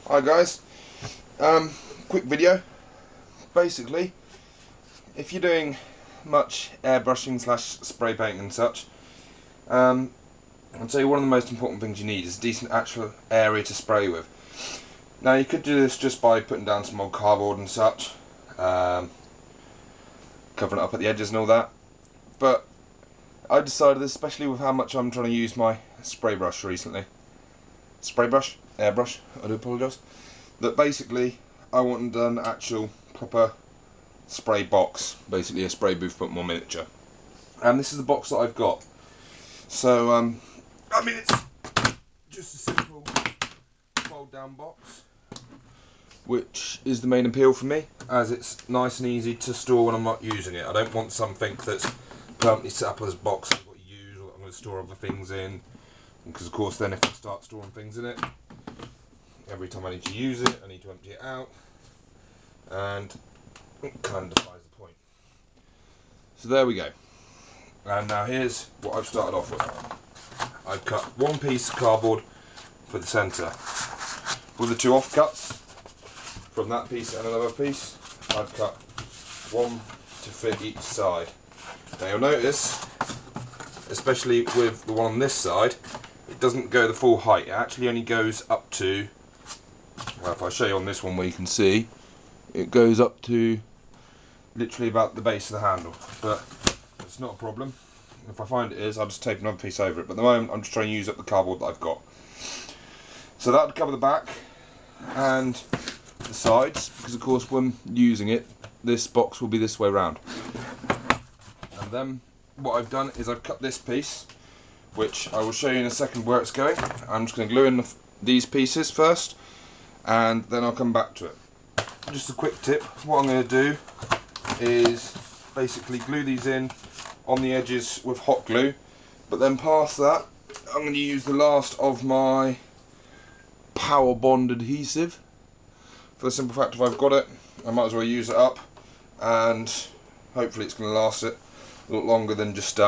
Hi guys, quick video. Basically, if you're doing much airbrushing / spray painting and such, I'd say one of the most important things you need is a decent actual area to spray with. Now you could do this just by putting down some old cardboard and such, covering it up at the edges and all that, but I decided, especially with how much I'm trying to use my spray brush recently, airbrush, I do apologise, that basically I wanted an actual proper spray box, basically a spray booth but more miniature, and this is the box that I've got. So I mean, it's just a simple fold down box, which is the main appeal for me, as it's nice and easy to store when I'm not using it. I don't want something that's permanently set up as a box I've got to use, or I'm going to store other things in, because of course then if I start storing things in it, every time I need to use it I need to empty it out, and it kind of defies the point. So there we go. And now here's what I've started off with. I've cut one piece of cardboard for the centre, with the two offcuts from that piece and another piece. I've cut one to fit each side. Now you'll notice, especially with the one on this side, it doesn't go the full height. It actually only goes up to, well, if I show you on this one where you can see, it goes up to literally about the base of the handle, but it's not a problem. If I find it is, I'll just tape another piece over it, but at the moment I'm just trying to use up the cardboard that I've got. So that would cover the back and the sides, because of course when using it, this box will be this way round. And then what I've done is I've cut this piece, which I will show you in a second where it's going. I'm just going to glue in these pieces first, and then I'll come back to it. Just a quick tip, what I'm going to do is basically glue these in on the edges with hot glue, but then past that I'm going to use the last of my power bond adhesive, for the simple fact if I've got it I might as well use it up, and hopefully it's going to last it a lot longer than just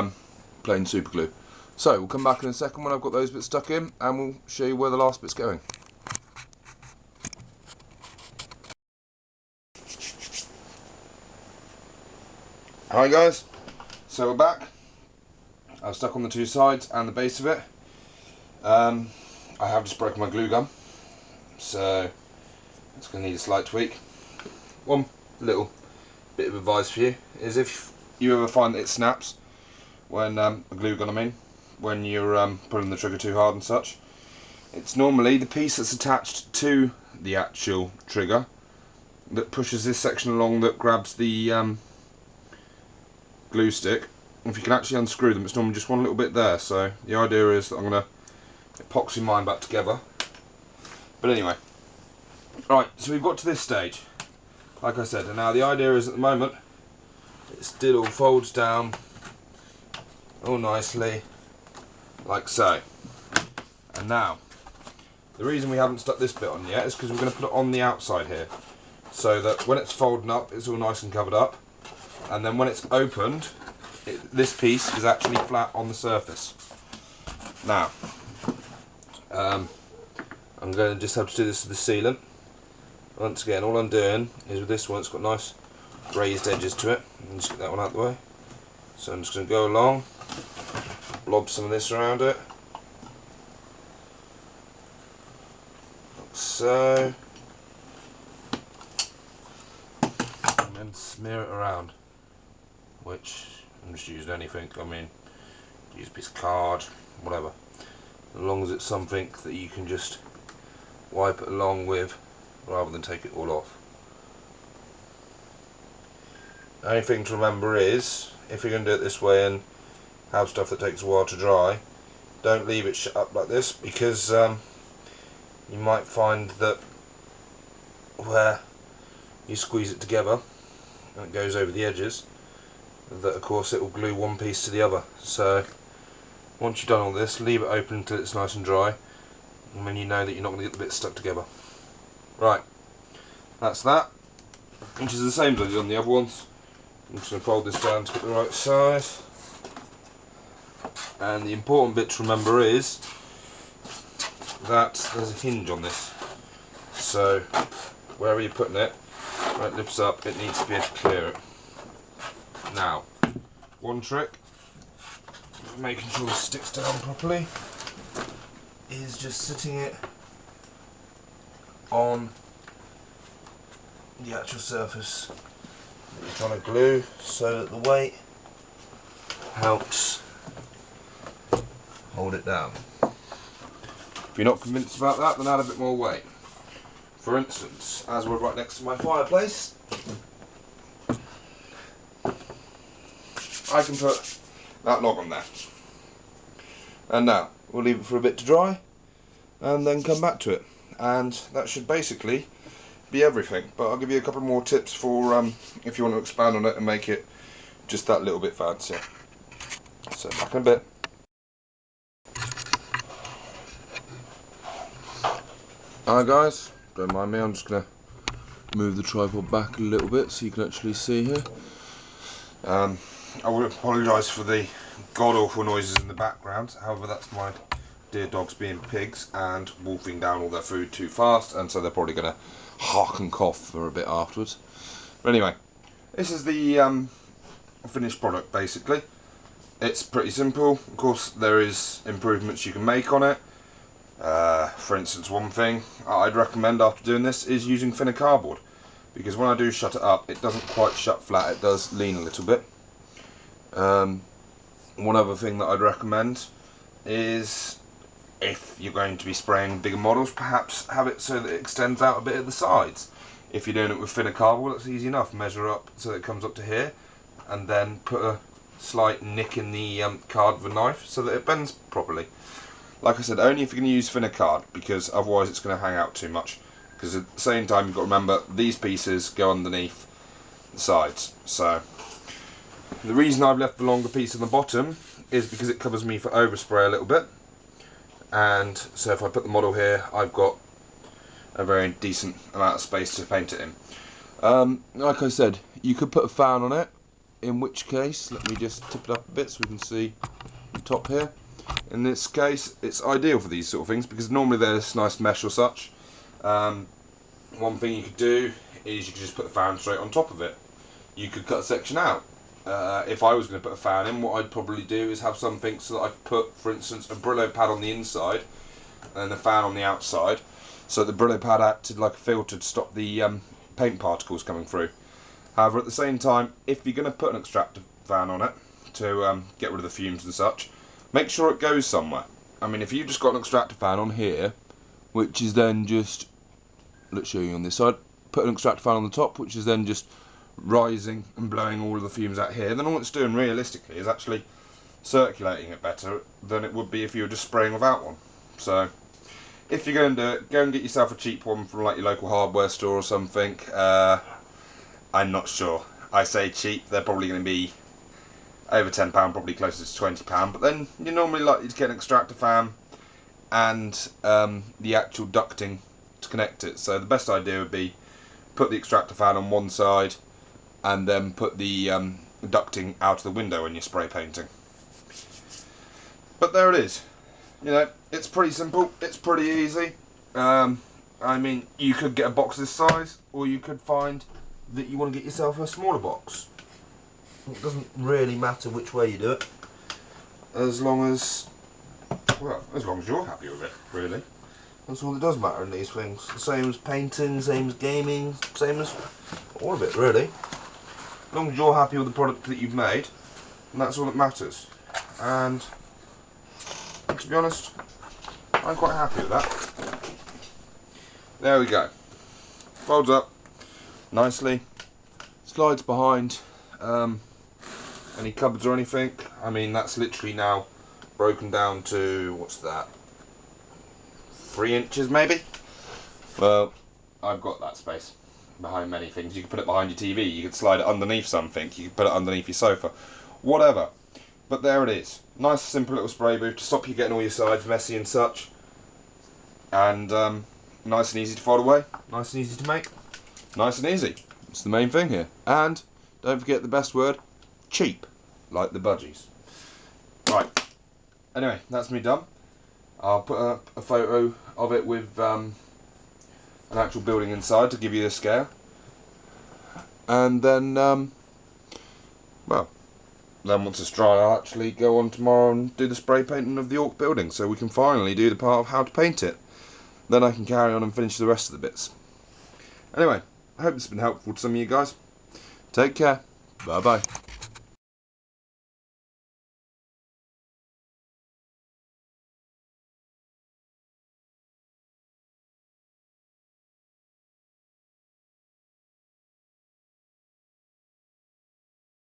plain super glue. So we'll come back in a second when I've got those bits stuck in, and we'll show you where the last bit's going. Hi guys, so we're back. I've stuck on the two sides and the base of it. I have just broken my glue gun, so it's going to need a slight tweak. One little bit of advice for you is, if you ever find that it snaps when a glue gun, when you're pulling the trigger too hard and such, it's normally the piece that's attached to the actual trigger that pushes this section along that grabs the glue stick. If you can actually unscrew them, it's normally just one little bit there. So the idea is that I'm going to epoxy mine back together. But anyway, right, so we've got to this stage, like I said, and now the idea is at the moment it still all folds down all nicely like so. And now the reason we haven't stuck this bit on yet is because we're going to put it on the outside here, so that when it's folding up it's all nice and covered up, and then when it's opened, this piece is actually flat on the surface. Now I'm going to just have to do this with the sealant. Once again, all I'm doing is with this one, it's got nice raised edges to it. Just get that one out of the way. So I'm just going to go along, blob some of this around it, like so, and then smear it around. Which I'm just using anything. Use a piece of card, whatever, as long as it's something that you can just wipe it along with rather than take it all off. The only thing to remember is, if you're going to do it this way and have stuff that takes a while to dry, don't leave it shut up like this, because you might find that where you squeeze it together and it goes over the edges, that of course it will glue one piece to the other. So once you've done all this, leave it open until it's nice and dry, and then you know that you're not going to get the bits stuck together. Right, that's that, which is the same as I did on the other ones. I'm just going to fold this down to get the right size, and the important bit to remember is that there's a hinge on this. So wherever you're putting it, when it lifts up, it needs to be able to clear it. Now, one trick for making sure this sticks down properly is just sitting it on the actual surface that you're trying to glue, so that the weight helps hold it down. If you're not convinced about that, then add a bit more weight. For instance, as we're right next to my fireplace, I can put that log on there. And now we'll leave it for a bit to dry and then come back to it, and that should basically be everything. But I'll give you a couple more tips for if you want to expand on it and make it just that little bit fancier. So back in a bit. Alright guys, don't mind me, I'm just going to move the tripod back a little bit so you can actually see here. I would apologise for the god awful noises in the background, however that's my dear dogs being pigs and wolfing down all their food too fast, and so they're probably going to hark and cough for a bit afterwards. But anyway, this is the finished product basically. It's pretty simple. Of course there is improvements you can make on it. For instance, one thing I'd recommend after doing this is using thinner cardboard, because when I do shut it up, it doesn't quite shut flat, it does lean a little bit. One other thing that I'd recommend is, if you're going to be spraying bigger models, perhaps have it so that it extends out a bit at the sides. If you're doing it with thinner cardboard, that's easy enough. Measure up so that it comes up to here, and then put a slight nick in the card with a knife so that it bends properly. Like I said, only if you're going to use thinner card, because otherwise it's going to hang out too much. Because at the same time, you've got to remember, these pieces go underneath the sides. So the reason I've left the longer piece on the bottom is because it covers me for overspray a little bit. And so if I put the model here, I've got a very decent amount of space to paint it in. Like I said, you could put a fan on it, in which case, let me just tip it up a bit so we can see the top here. In this case, it's ideal for these sort of things, because normally there's nice mesh or such. One thing you could do is you could just put the fan straight on top of it. You could cut a section out. If I was going to put a fan in, what I'd probably do is have something so that I put, for instance, a Brillo pad on the inside and the fan on the outside, so the Brillo pad acted like a filter to stop the paint particles coming through. However, at the same time, if you're going to put an extractor fan on it to get rid of the fumes and such, make sure it goes somewhere. I mean, if you've just got an extractor fan on here, which is then just, let's show you on this side, put an extractor fan on the top, which is then just rising and blowing all of the fumes out here, then all it's doing realistically is actually circulating it better than it would be if you were just spraying without one. So if you're going to do it, go and get yourself a cheap one from like your local hardware store or something. I'm not sure. I say cheap, they're probably going to be over £10, probably closer to £20, but then you're normally likely to get an extractor fan and the actual ducting to connect it. So the best idea would be put the extractor fan on one side and then put the ducting out of the window when you're spray painting. But there it is. You know, it's pretty simple, it's pretty easy. I mean, you could get a box this size, or you could find that you want to get yourself a smaller box. It doesn't really matter which way you do it, as long as, well, as long as you're happy with it, really. That's all that does matter in these things. The same as painting, same as gaming, same as all of it, really. As long as you're happy with the product that you've made, and that's all that matters. And to be honest, I'm quite happy with that. There we go. Folds up nicely, slides behind any cupboards or anything. I mean, that's literally now broken down to, what's that, 3 inches maybe? Well, I've got that space behind many things. You can put it behind your TV, you could slide it underneath something, you could put it underneath your sofa, whatever. But there it is. Nice simple little spray booth to stop you getting all your sides messy and such. And nice and easy to fold away, nice and easy to make, nice and easy. It's the main thing here. And don't forget the best word, cheap, like the budgies. Right, anyway, that's me done. I'll put up a photo of it with an actual building inside to give you the scale. And then, well, then once it's dry, I'll actually go on tomorrow and do the spray painting of the Orc building, so we can finally do the part of how to paint it. Then I can carry on and finish the rest of the bits. Anyway, I hope this has been helpful to some of you guys. Take care. Bye bye.